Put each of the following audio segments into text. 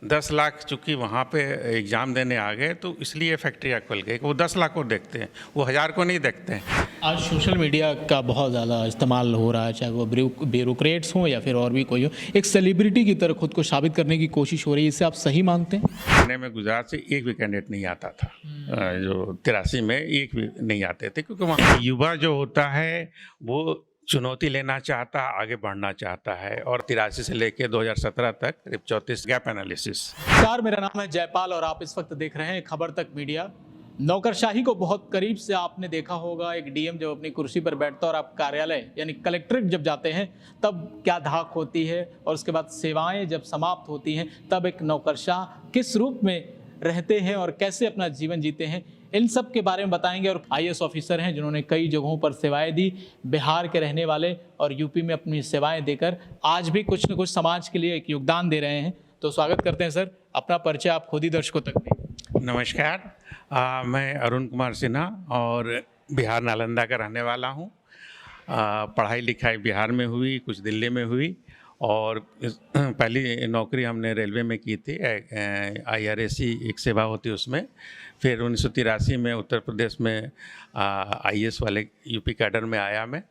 10 लाख चूँकि वहाँ पे एग्ज़ाम देने आ गए तो इसलिए फैक्ट्रियाँ खुल गई। वो 10 लाख को देखते हैं, वो 1000 को नहीं देखते हैं। आज सोशल मीडिया का बहुत ज़्यादा इस्तेमाल हो रहा है, चाहे वो ब्यूरोक्रेट्स हों या फिर और भी कोई हो, एक सेलिब्रिटी की तरह खुद को साबित करने की कोशिश हो रही है। इसे आप सही मानते हैं? पुणे में गुजरात से एक भी कैंडिडेट नहीं आता था। जो 83 में एक भी नहीं आते थे, क्योंकि वहाँ युवा जो होता है वो चुनौती लेना चाहता है, आगे बढ़ना चाहता है। और 83 से लेकर 2017 तक करीब 34 गैप एनालिसिस। नमस्कार, मेरा नाम है जयपाल और आप इस वक्त देख रहे हैं खबर तक मीडिया। नौकरशाही को बहुत करीब से आपने देखा होगा। एक डीएम जब अपनी कुर्सी पर बैठता है और आप कार्यालय यानी कलेक्ट्रेट जब जाते हैं तब क्या धाक होती है, और उसके बाद सेवाएं जब समाप्त होती हैं तब एक नौकरशाह किस रूप में रहते हैं और कैसे अपना जीवन जीते हैं, इन सब के बारे में बताएंगे। और आईएएस ऑफिसर हैं जिन्होंने कई जगहों पर सेवाएं दी, बिहार के रहने वाले और यूपी में अपनी सेवाएं देकर आज भी कुछ न कुछ समाज के लिए एक योगदान दे रहे हैं। तो स्वागत करते हैं सर। अपना परिचय आप खुद ही दर्शकों तक दें। नमस्कार, मैं अरुण कुमार सिन्हा और बिहार नालंदा का रहने वाला हूँ। पढ़ाई लिखाई बिहार में हुई, कुछ दिल्ली में हुई, और पहली नौकरी हमने रेलवे में की थी। IRAC एक सेवा होती है उसमें। फिर 1983 में उत्तर प्रदेश में IAS वाले यूपी कैडर में आया मैं,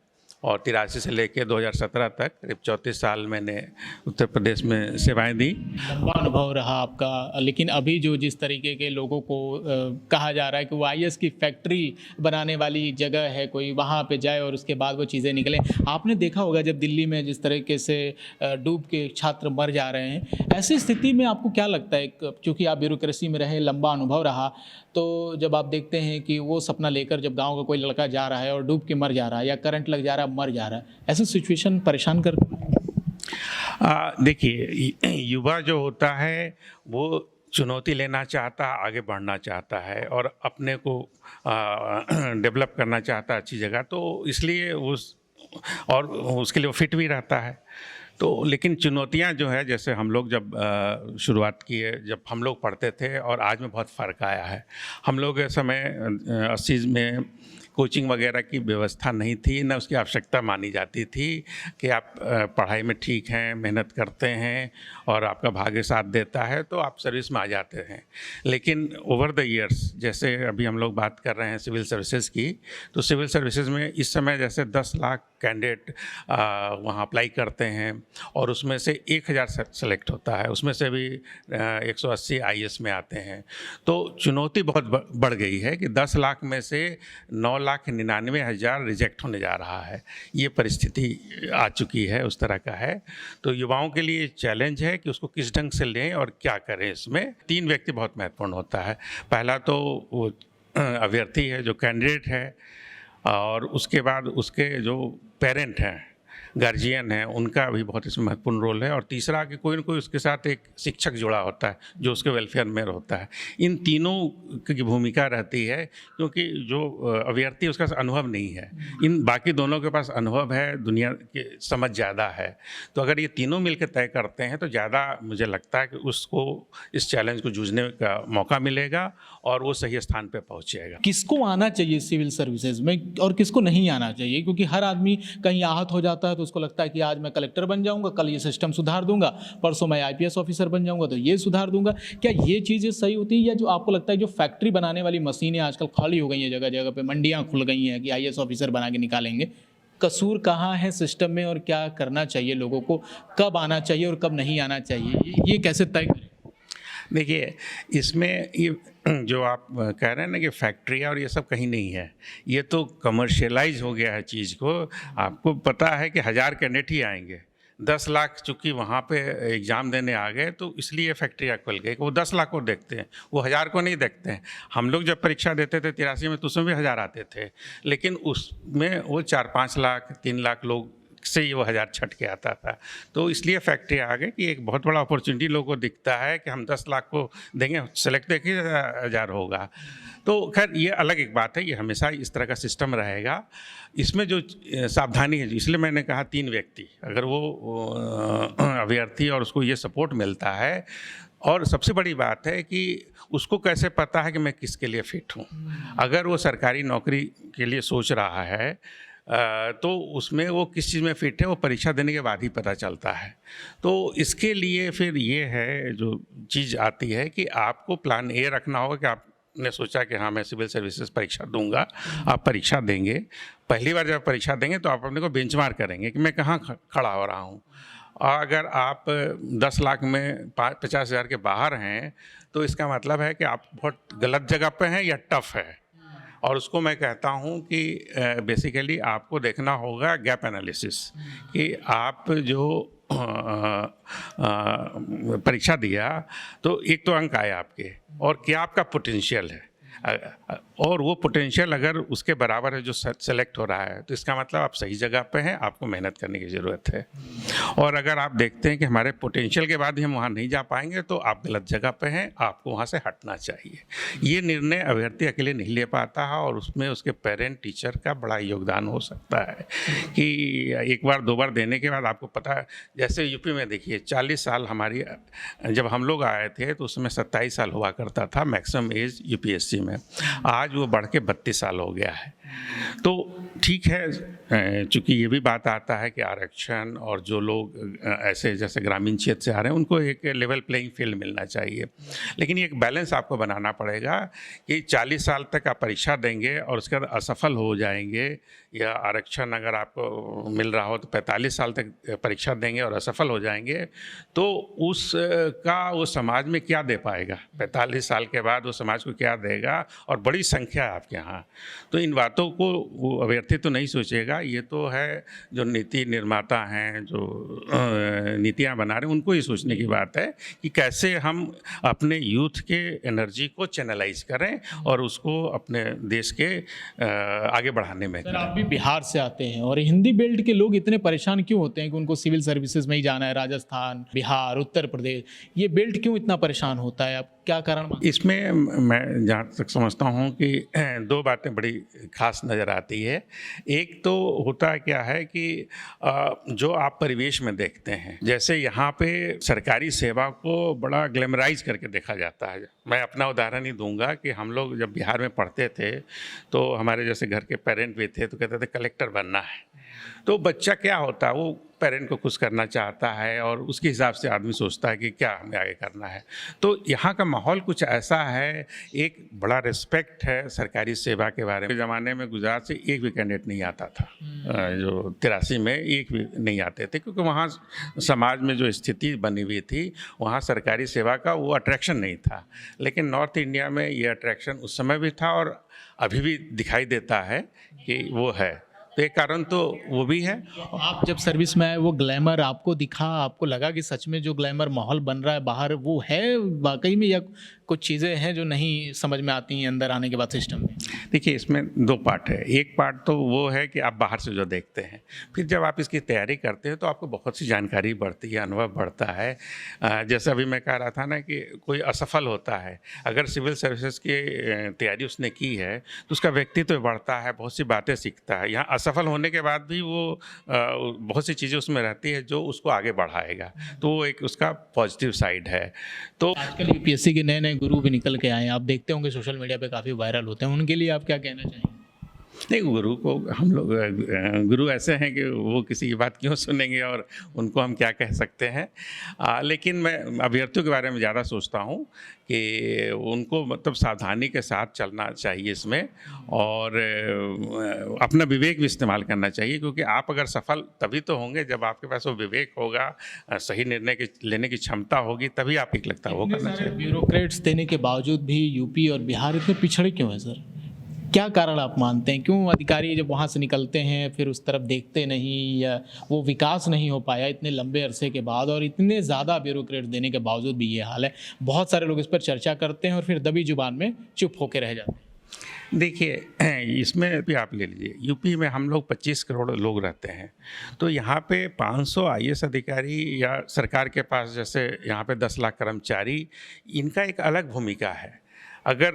और 83 से लेकर 2017 तक करीब 34 साल मैंने उत्तर प्रदेश में सेवाएं दी। लंबा अनुभव रहा आपका, लेकिन अभी जो जिस तरीके के लोगों को कहा जा रहा है कि वो आईएएस की फैक्ट्री बनाने वाली जगह है, कोई वहाँ पे जाए और उसके बाद वो चीज़ें निकलें। आपने देखा होगा जब दिल्ली में जिस तरीके से डूब के छात्र मर जा रहे हैं, ऐसी स्थिति में आपको क्या लगता है? क्योंकि आप ब्यूरोक्रेसी में रहे, लंबा अनुभव रहा, तो जब आप देखते हैं कि वो सपना लेकर जब गाँव का कोई लड़का जा रहा है और डूब के मर जा रहा है या करंट लग जा रहा है मर जा रहा है, ऐसी सिचुएशन परेशान कर। देखिए, युवा जो होता है वो चुनौती लेना चाहता है, आगे बढ़ना चाहता है और अपने को डेवलप करना चाहता है अच्छी जगह, तो इसलिए उसके लिए वो फिट भी रहता है। तो लेकिन चुनौतियां जो है, जैसे हम लोग जब शुरुआत किए, जब हम लोग पढ़ते थे और आज में बहुत फ़र्क आया है। हम लोग के समय 80 में कोचिंग वगैरह की व्यवस्था नहीं थी, न उसकी आवश्यकता मानी जाती थी कि आप पढ़ाई में ठीक हैं, मेहनत करते हैं और आपका भाग्य साथ देता है तो आप सर्विस में आ जाते हैं। लेकिन ओवर द ईयर्स, जैसे अभी हम लोग बात कर रहे हैं सिविल सर्विसेज की, तो सिविल सर्विसेज में इस समय जैसे 10 लाख कैंडिडेट वहाँ अप्लाई करते हैं और उसमें से 1000 सेलेक्ट होता है, उसमें से भी 180 IAS में आते हैं। तो चुनौती बहुत बढ़ गई है कि 10 लाख में से 9,99,000 रिजेक्ट होने जा रहा है। ये परिस्थिति आ चुकी है, उस तरह का है। तो युवाओं के लिए चैलेंज है कि उसको किस ढंग से लें और क्या करें। इसमें 3 व्यक्ति बहुत महत्वपूर्ण होता है। पहला तो वो अभ्यर्थी है जो कैंडिडेट है, और उसके बाद उसके जो पेरेंट हैं, गार्जियन है, उनका भी बहुत इसमें महत्वपूर्ण रोल है। और तीसरा कि कोई न कोई उसके साथ एक शिक्षक जुड़ा होता है जो उसके वेलफेयर में होता है। इन तीनों की भूमिका रहती है, क्योंकि जो अभ्यर्थी उसका अनुभव नहीं है, इन बाकी दोनों के पास अनुभव है, दुनिया की समझ ज़्यादा है। तो अगर ये तीनों मिलकर तय करते हैं तो ज़्यादा मुझे लगता है कि उसको इस चैलेंज को जूझने का मौका मिलेगा और वो सही स्थान पर पहुँचेगा। किसको आना चाहिए सिविल सर्विसेज में और किसको नहीं आना चाहिए? क्योंकि हर आदमी कहीं आहत हो जाता है तो उसको लगता है कि आज मैं कलेक्टर बन जाऊंगा, कल ये सिस्टम सुधार दूंगा, परसों मैं IPS ऑफिसर बन जाऊंगा तो ये सुधार दूंगा। क्या ये चीज़ें सही होती है, या जो आपको लगता है जो फैक्ट्री बनाने वाली मशीनें आजकल खाली हो गई हैं, जगह जगह पे मंडियाँ खुल गई हैं कि IAS ऑफिसर बना के निकालेंगे, कसूर कहाँ है सिस्टम में और क्या करना चाहिए लोगों को? कब आना चाहिए और कब नहीं आना चाहिए, ये कैसे तय करें? देखिए, इसमें ये जो आप कह रहे हैं ना कि फैक्ट्रियाँ और ये सब कहीं नहीं है, ये तो कमर्शियलाइज हो गया है चीज़ को। आपको पता है कि 1000 कैंडिडेट ही आएंगे, 10 लाख चूँकि वहाँ पे एग्ज़ाम देने आ गए तो इसलिए फैक्ट्रियाँ खुल गई। वो 10 लाख को देखते हैं, वो 1000 को नहीं देखते हैं। हम लोग जब परीक्षा देते थे 83 में तो उसमें भी 1000 आते थे, लेकिन उसमें वो 4-5 लाख 3 लाख लोग से ही वो 1000 छट के आता था। तो इसलिए फैक्ट्री आ गई कि एक बहुत बड़ा अपॉर्चुनिटी लोगों को दिखता है कि हम 10 लाख को देंगे, सेलेक्ट देखिए 1000 होगा। तो खैर ये अलग एक बात है, ये हमेशा इस तरह का सिस्टम रहेगा। इसमें जो सावधानी है, इसलिए मैंने कहा 3 व्यक्ति, अगर वो अभ्यर्थी और उसको ये सपोर्ट मिलता है, और सबसे बड़ी बात है कि उसको कैसे पता है कि मैं किसके लिए फिट हूँ। अगर वो सरकारी नौकरी के लिए सोच रहा है तो उसमें वो किस चीज़ में फिट है वो परीक्षा देने के बाद ही पता चलता है। तो इसके लिए फिर ये है जो चीज़ आती है कि आपको प्लान ए रखना होगा कि आपने सोचा कि हाँ मैं सिविल सर्विसेज परीक्षा दूंगा, आप परीक्षा देंगे। पहली बार जब परीक्षा देंगे तो आप अपने को बेंचमार्क करेंगे कि मैं कहाँ खड़ा हो रहा हूँ। और अगर आप 10 लाख में 50,000 के बाहर हैं तो इसका मतलब है कि आप बहुत गलत जगह पे हैं या टफ है। और उसको मैं कहता हूँ कि बेसिकली आपको देखना होगा गैप एनालिसिस कि आप जो परीक्षा दिया तो एक तो अंक आए आपके और क्या आपका पोटेंशियल है, और वो पोटेंशियल अगर उसके बराबर है जो सेलेक्ट हो रहा है तो इसका मतलब आप सही जगह पे हैं, आपको मेहनत करने की ज़रूरत है। और अगर आप देखते हैं कि हमारे पोटेंशियल के बाद ही हम वहाँ नहीं जा पाएंगे तो आप गलत जगह पे हैं, आपको वहाँ से हटना चाहिए। ये निर्णय अभ्यर्थी अकेले नहीं ले पाता है और उसमें उसके पेरेंट टीचर का बड़ा योगदान हो सकता है कि एक बार दो बार देने के बाद आपको पता है। जैसे यूपी में देखिए 40 साल हमारी, जब हम लोग आए थे तो उसमें 27 साल हुआ करता था मैक्सिमम एज यूपीएससी में, आज वो बढ़ के 32 साल हो गया है। तो ठीक है, चूँकि ये भी बात आता है कि आरक्षण और जो लोग ऐसे जैसे ग्रामीण क्षेत्र से आ रहे हैं उनको एक लेवल प्लेइंग फील्ड मिलना चाहिए, लेकिन ये एक बैलेंस आपको बनाना पड़ेगा कि 40 साल तक आप परीक्षा देंगे और उसके बाद असफल हो जाएंगे, या आरक्षण अगर आपको मिल रहा हो तो 45 साल तक परीक्षा देंगे और असफल हो जाएंगे, तो उसका वो समाज में क्या दे पाएगा? 45 साल के बाद वो समाज को क्या देगा? और बड़ी संख्या है आपके यहाँ। तो इन बातों को वो अभ्यर्थी तो नहीं सोचेगा, ये तो है जो नीति निर्माता हैं, जो नीतियाँ बना रहे हैं, उनको ही सोचने की बात है कि कैसे हम अपने यूथ के एनर्जी को चैनलाइज करें और उसको अपने देश के आगे बढ़ाने में सर, आप भी बिहार से आते हैं और हिंदी बेल्ट के लोग इतने परेशान क्यों होते हैं कि उनको सिविल सर्विसेज में ही जाना है? राजस्थान, बिहार, उत्तर प्रदेश, ये बेल्ट क्यों इतना परेशान होता है? आप क्या कारण मानते हैं? इसमें मैं जहाँ तक समझता हूँ कि दो बातें बड़ी खास नज़र आती है। एक तो होता क्या है कि जो आप परिवेश में देखते हैं, जैसे यहाँ पे सरकारी सेवा को बड़ा ग्लैमराइज करके देखा जाता है। मैं अपना उदाहरण ही दूंगा कि हम लोग जब बिहार में पढ़ते थे तो हमारे जैसे घर के पेरेंट भी थे तो कहते थे कलेक्टर बनना है। तो बच्चा क्या होता है, वो पेरेंट को खुश करना चाहता है और उसके हिसाब से आदमी सोचता है कि क्या हमें आगे करना है। तो यहाँ का माहौल कुछ ऐसा है, एक बड़ा रिस्पेक्ट है सरकारी सेवा के बारे में। ज़माने में गुजरात से एक भी कैंडिडेट नहीं आता था, जो 83 में एक भी नहीं आते थे, क्योंकि वहाँ समाज में जो स्थिति बनी हुई थी वहाँ सरकारी सेवा का वो अट्रैक्शन नहीं था। लेकिन नॉर्थ इंडिया में ये अट्रैक्शन उस समय भी था और अभी भी दिखाई देता है कि वो है। तो एक कारण तो वो भी है। आप जब सर्विस में आए वो ग्लैमर आपको दिखा, आपको लगा कि सच में जो ग्लैमर माहौल बन रहा है बाहर वो है वाकई में, या कुछ चीज़ें हैं जो नहीं समझ में आती हैं अंदर आने के बाद सिस्टम में? देखिए, इसमें दो पार्ट है। एक पार्ट तो वो है कि आप बाहर से जो देखते हैं, फिर जब आप इसकी तैयारी करते हैं तो आपको बहुत सी जानकारी बढ़ती है, अनुभव बढ़ता है। जैसे अभी मैं कह रहा था ना कि कोई असफल होता है, अगर सिविल सर्विसेज की तैयारी उसने की है तो उसका व्यक्तित्व बढ़ता है, बहुत सी बातें सीखता है। यहाँ असफल होने के बाद भी वो बहुत सी चीज़ें उसमें रहती है जो उसको आगे बढ़ाएगा, तो वो एक उसका पॉजिटिव साइड है। तो आजकल यूपीएससी के नए नए गुरु भी निकल के आए हैं, आप देखते होंगे सोशल मीडिया पे काफ़ी वायरल होते हैं, उनके लिए आप क्या कहना चाहेंगे? नहीं, गुरु को हम लोग, गुरु ऐसे हैं कि वो किसी की बात क्यों सुनेंगे और उनको हम क्या कह सकते हैं। लेकिन मैं अभ्यर्थियों के बारे में ज़्यादा सोचता हूँ कि उनको मतलब सावधानी के साथ चलना चाहिए इसमें, और अपना विवेक भी इस्तेमाल करना चाहिए, क्योंकि आप अगर सफल तभी तो होंगे जब आपके पास वो विवेक होगा, सही निर्णय लेने की क्षमता होगी, तभी आप एक लगता है वो करना चाहिए। ब्यूरोक्रेट्स देने के बावजूद भी यूपी और बिहार इतने पिछड़े क्यों हैं सर? क्या कारण आप मानते हैं? क्यों अधिकारी जब वहाँ से निकलते हैं फिर उस तरफ देखते नहीं, या वो विकास नहीं हो पाया इतने लंबे अरसे के बाद, और इतने ज़्यादा ब्यूरोक्रेट देने के बावजूद भी ये हाल है? बहुत सारे लोग इस पर चर्चा करते हैं और फिर दबी जुबान में चुप होकर रह जाते हैं। देखिए, इसमें भी आप ले लीजिए, यूपी में हम लोग 25 करोड़ लोग रहते हैं, तो यहाँ पे 500 आईएएस अधिकारी, या सरकार के पास जैसे यहाँ पे 10 लाख कर्मचारी, इनका एक अलग भूमिका है। अगर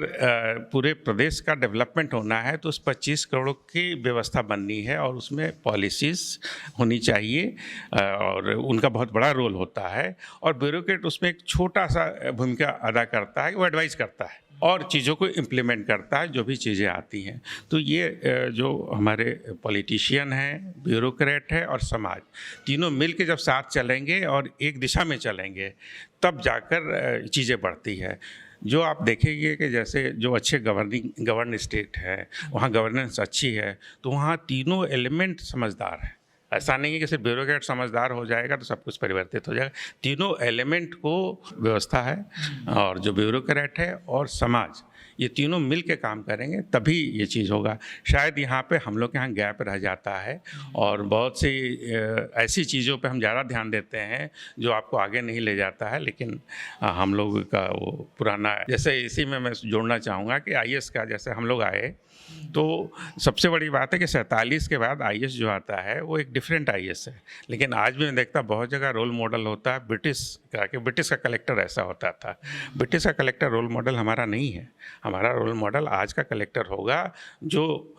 पूरे प्रदेश का डेवलपमेंट होना है तो उस 25 करोड़ की व्यवस्था बननी है और उसमें पॉलिसीज़ होनी चाहिए, और उनका बहुत बड़ा रोल होता है। और ब्यूरोक्रेट उसमें एक छोटा सा भूमिका अदा करता है, वो एडवाइस करता है और चीज़ों को इम्प्लीमेंट करता है जो भी चीज़ें आती हैं। तो ये जो हमारे पॉलिटिशियन हैं, ब्यूरोक्रेट है और समाज, तीनों मिल के जब साथ चलेंगे और एक दिशा में चलेंगे, तब जाकर चीज़ें बढ़ती है। जो आप देखेंगे कि जैसे जो अच्छे गवर्न स्टेट है, वहाँ गवर्नेंस अच्छी है, तो वहाँ तीनों एलिमेंट समझदार हैं। ऐसा नहीं है कि सिर्फ ब्यूरोक्रेट समझदार हो जाएगा तो सब कुछ परिवर्तित हो जाएगा। तीनों एलिमेंट को व्यवस्था है और जो ब्यूरोक्रेट है और समाज, ये तीनों मिल के काम करेंगे तभी ये चीज़ होगा। शायद यहाँ पे हम लोग के यहाँ गैप रह जाता है और बहुत सी ऐसी चीज़ों पे हम ज़्यादा ध्यान देते हैं जो आपको आगे नहीं ले जाता है। लेकिन हम लोग का वो पुराना, जैसे इसी में मैं जोड़ना चाहूँगा कि आईएएस का जैसे हम लोग आए, तो सबसे बड़ी बात है कि 47 के बाद आईएएस जो आता है वो एक डिफरेंट आईएएस है। लेकिन आज भी मैं देखता बहुत जगह रोल मॉडल होता है ब्रिटिश का, कि ब्रिटिश का कलेक्टर ऐसा होता था। ब्रिटिश का कलेक्टर रोल मॉडल हमारा नहीं है। हमारा रोल मॉडल आज का कलेक्टर होगा जो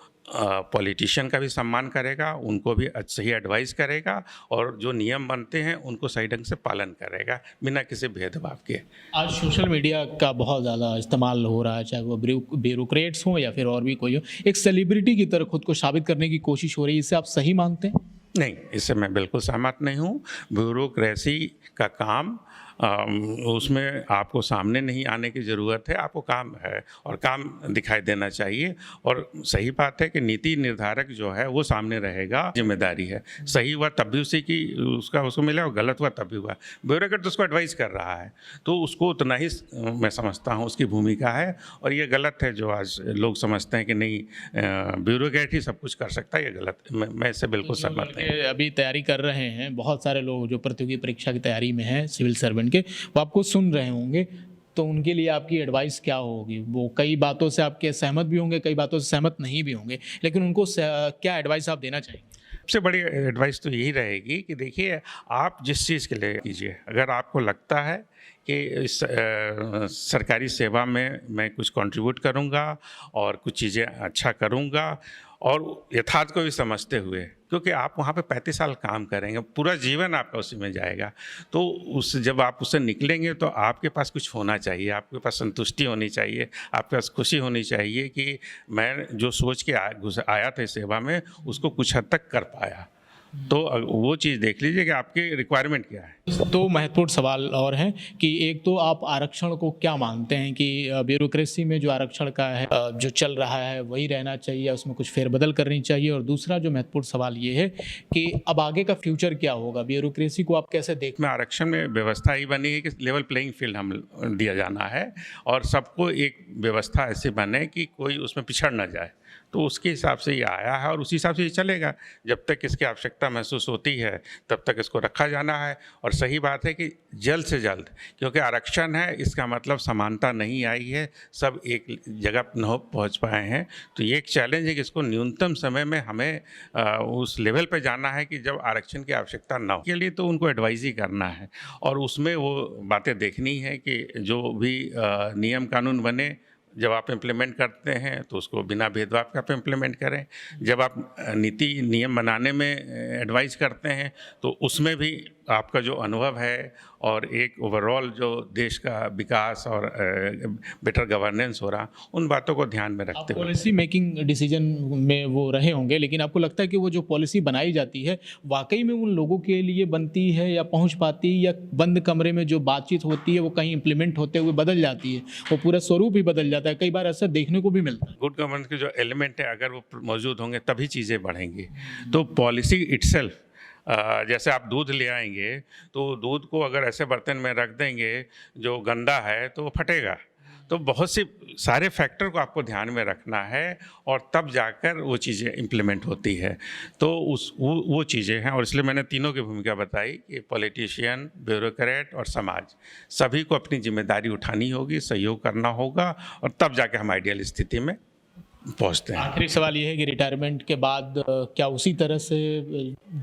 पॉलिटिशियन का भी सम्मान करेगा, उनको भी सही एडवाइस करेगा और जो नियम बनते हैं उनको सही ढंग से पालन करेगा बिना किसी भेदभाव के। आज सोशल मीडिया का बहुत ज़्यादा इस्तेमाल हो रहा है, चाहे वो ब्यूरोक्रेट्स हों या फिर और भी कोई हो, एक सेलिब्रिटी की तरह खुद को साबित करने की कोशिश हो रही है। इसे आप सही मानते हैं? नहीं, इससे मैं बिल्कुल सहमत नहीं हूँ। ब्यूरोक्रेसी का काम उसमें आपको सामने नहीं आने की ज़रूरत है, आपको काम है और काम दिखाई देना चाहिए। और सही बात है कि नीति निर्धारक जो है वो सामने रहेगा, जिम्मेदारी है। सही हुआ तब भी उसी की उसको मिला और गलत हुआ तब भी हुआ। ब्यूरोक्रेट तो उसको एडवाइस कर रहा है, तो उसको उतना ही मैं समझता हूँ उसकी भूमिका है। और ये गलत है जो आज लोग समझते हैं कि नहीं ब्यूरोक्रेट ही सब कुछ कर सकता है, ये गलत। मैं इससे बिल्कुल सहमत नहीं। अभी तैयारी कर रहे हैं बहुत सारे लोग जो प्रतियोगी परीक्षा की तैयारी में हैं, सिविल सर्वेंट के, वो आपको सुन रहे होंगे, तो उनके लिए आपकी एडवाइस क्या होगी? वो कई बातों से आपके सहमत भी होंगे, कई बातों से सहमत नहीं भी होंगे, लेकिन उनको क्या एडवाइस आप देना चाहेंगे? सबसे बड़ी एडवाइस तो यही रहेगी कि देखिए, आप जिस चीज़ के लिए कीजिए, अगर आपको लगता है कि इस सरकारी सेवा में मैं कुछ कंट्रीब्यूट करूंगा और कुछ चीज़ें अच्छा करूंगा, और यथार्थ को भी समझते हुए, क्योंकि आप वहाँ पे 35 साल काम करेंगे, पूरा जीवन आपका उसी में जाएगा, तो जब आप उससे निकलेंगे तो आपके पास कुछ होना चाहिए, आपके पास संतुष्टि होनी चाहिए, आपके पास खुशी होनी चाहिए कि मैं जो सोच के आया था इस सेवा में उसको कुछ हद तक कर पाया। तो वो चीज़ देख लीजिए कि आपकी रिक्वायरमेंट क्या है। दो महत्वपूर्ण सवाल और हैं कि एक तो आप आरक्षण को क्या मानते हैं कि ब्यूरोक्रेसी में जो आरक्षण का है जो चल रहा है वही रहना चाहिए, उसमें कुछ फेरबदल करनी चाहिए, और दूसरा जो महत्वपूर्ण सवाल ये है कि अब आगे का फ्यूचर क्या होगा, ब्यूरोक्रेसी को आप कैसे देखते हैं? आरक्षण में व्यवस्था ही बनी है कि लेवल प्लेइंग फील्ड हम दिया जाना है और सबको एक व्यवस्था ऐसी बने कि कोई उसमें पिछड़ ना जाए। तो उसके हिसाब से ये आया है और उसी हिसाब से ये चलेगा। जब तक इसकी आवश्यकता महसूस होती है तब तक इसको रखा जाना है। और सही बात है कि जल्द से जल्द, क्योंकि आरक्षण है इसका मतलब समानता नहीं आई है, सब एक जगह न पहुंच पाए हैं। तो ये एक चैलेंज है कि इसको न्यूनतम समय में हमें उस लेवल पे जाना है कि जब आरक्षण की आवश्यकता ना हो। के लिए तो उनको एडवाइज ही करना है और उसमें वो बातें देखनी है कि जो भी नियम कानून बने, जब आप इम्प्लीमेंट करते हैं तो उसको बिना भेदभाव के आप इम्प्लीमेंट करें। जब आप नीति नियम बनाने में एडवाइस करते हैं तो उसमें भी आपका जो अनुभव है और एक ओवरऑल जो देश का विकास और बेटर गवर्नेंस हो रहा, उन बातों को ध्यान में रखते हुए। पॉलिसी मेकिंग डिसीजन में वो रहे होंगे, लेकिन आपको लगता है कि वो जो पॉलिसी बनाई जाती है वाकई में उन लोगों के लिए बनती है या पहुंच पाती है, या बंद कमरे में जो बातचीत होती है वो कहीं इम्प्लीमेंट होते हुए बदल जाती है, वो पूरा स्वरूप ही बदल जाता है? कई बार ऐसा देखने को भी मिलता है। गुड गवर्नेंस के जो एलिमेंट है अगर वो मौजूद होंगे तभी चीज़ें बढ़ेंगी। तो पॉलिसी इटसेल्फ, जैसे आप दूध ले आएंगे तो दूध को अगर ऐसे बर्तन में रख देंगे जो गंदा है तो वो फटेगा। तो बहुत सी सारे फैक्टर को आपको ध्यान में रखना है और तब जाकर वो चीज़ें इम्प्लीमेंट होती है। तो वो चीज़ें हैं और इसलिए मैंने तीनों की भूमिका बताई कि पॉलिटिशियन, ब्यूरोक्रेट और समाज, सभी को अपनी जिम्मेदारी उठानी होगी, सहयोग करना होगा और तब जाके हम आइडियल स्थिति में पहुँचते हैं। आखिरी सवाल ये है कि रिटायरमेंट के बाद क्या उसी तरह से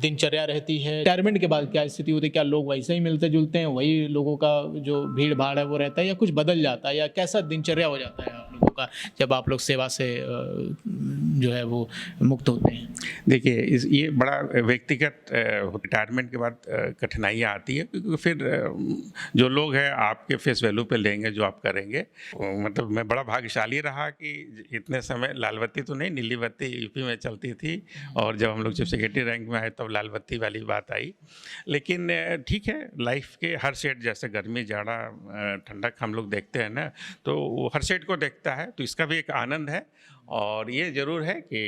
दिनचर्या रहती है? रिटायरमेंट के बाद क्या स्थिति होती है? क्या लोग वैसे ही मिलते जुलते हैं, वही लोगों का जो भीड़ भाड़ है वो रहता है, या कुछ बदल जाता है, या कैसा दिनचर्या हो जाता है आप लोगों का? होगा जब आप लोग सेवा से जो है वो मुक्त होते हैं? देखिए ये बड़ा व्यक्तिगत रिटायरमेंट के बाद कठिनाइयाँ आती है, क्योंकि फिर जो लोग हैं आपके फेस वैल्यू पे लेंगे जो आप करेंगे। मतलब मैं बड़ा भाग्यशाली रहा कि इतने समय लाल बत्ती तो नहीं, नीली बत्ती यूपी में चलती थी, और जब हम लोग चीफ सेक्रेटरी रैंक में आए तब लाल बत्ती वाली बात आई। लेकिन ठीक है, लाइफ के हर शेड, जैसे गर्मी, जाड़ा, ठंडक हम लोग देखते हैं ना, तो वो हर शेड को देखता है, तो इसका भी एक आनंद है। और ये ज़रूर है कि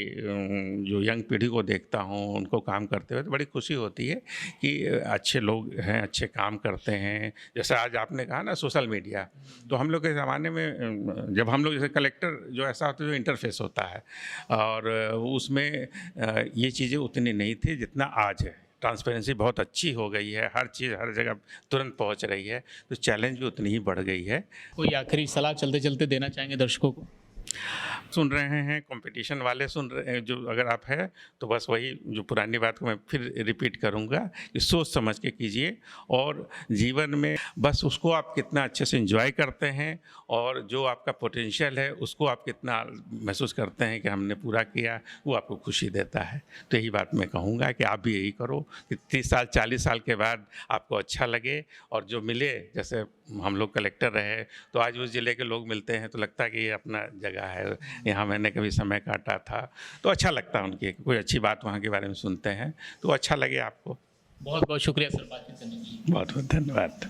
जो यंग पीढ़ी को देखता हूँ उनको काम करते हुए तो बड़ी खुशी होती है कि अच्छे लोग हैं, अच्छे काम करते हैं। जैसे आज आपने कहा ना सोशल मीडिया, तो हम लोग के ज़माने में जब हम लोग जैसे कलेक्टर जो ऐसा होता है जो इंटरफेस होता है, और उसमें ये चीज़ें उतनी नहीं थी जितना आज है। ट्रांसपेरेंसी बहुत अच्छी हो गई है, हर चीज़ हर जगह तुरंत पहुंच रही है, तो चैलेंज भी उतनी ही बढ़ गई है। कोई आखिरी सलाह चलते चलते देना चाहेंगे दर्शकों को? सुन रहे हैं कंपटीशन वाले, सुन रहे हैं जो, अगर आप है तो बस वही जो पुरानी बात को मैं फिर रिपीट करूंगा कि सोच समझ के कीजिए, और जीवन में बस उसको आप कितना अच्छे से एंजॉय करते हैं, और जो आपका पोटेंशियल है उसको आप कितना महसूस करते हैं कि हमने पूरा किया, वो आपको खुशी देता है। तो यही बात मैं कहूँगा कि आप भी यही करो कि 30 साल 40 साल के बाद आपको अच्छा लगे, और जो मिले, जैसे हम लोग कलेक्टर रहे तो आज उस ज़िले के लोग मिलते हैं तो लगता है कि ये अपना जगह है, यहाँ मैंने कभी समय काटा था, तो अच्छा लगता है। उनकी कोई अच्छी बात वहाँ के बारे में सुनते हैं तो अच्छा लगे आपको। बहुत बहुत शुक्रिया सर बातचीत करने के लिए। बहुत बहुत धन्यवाद। तो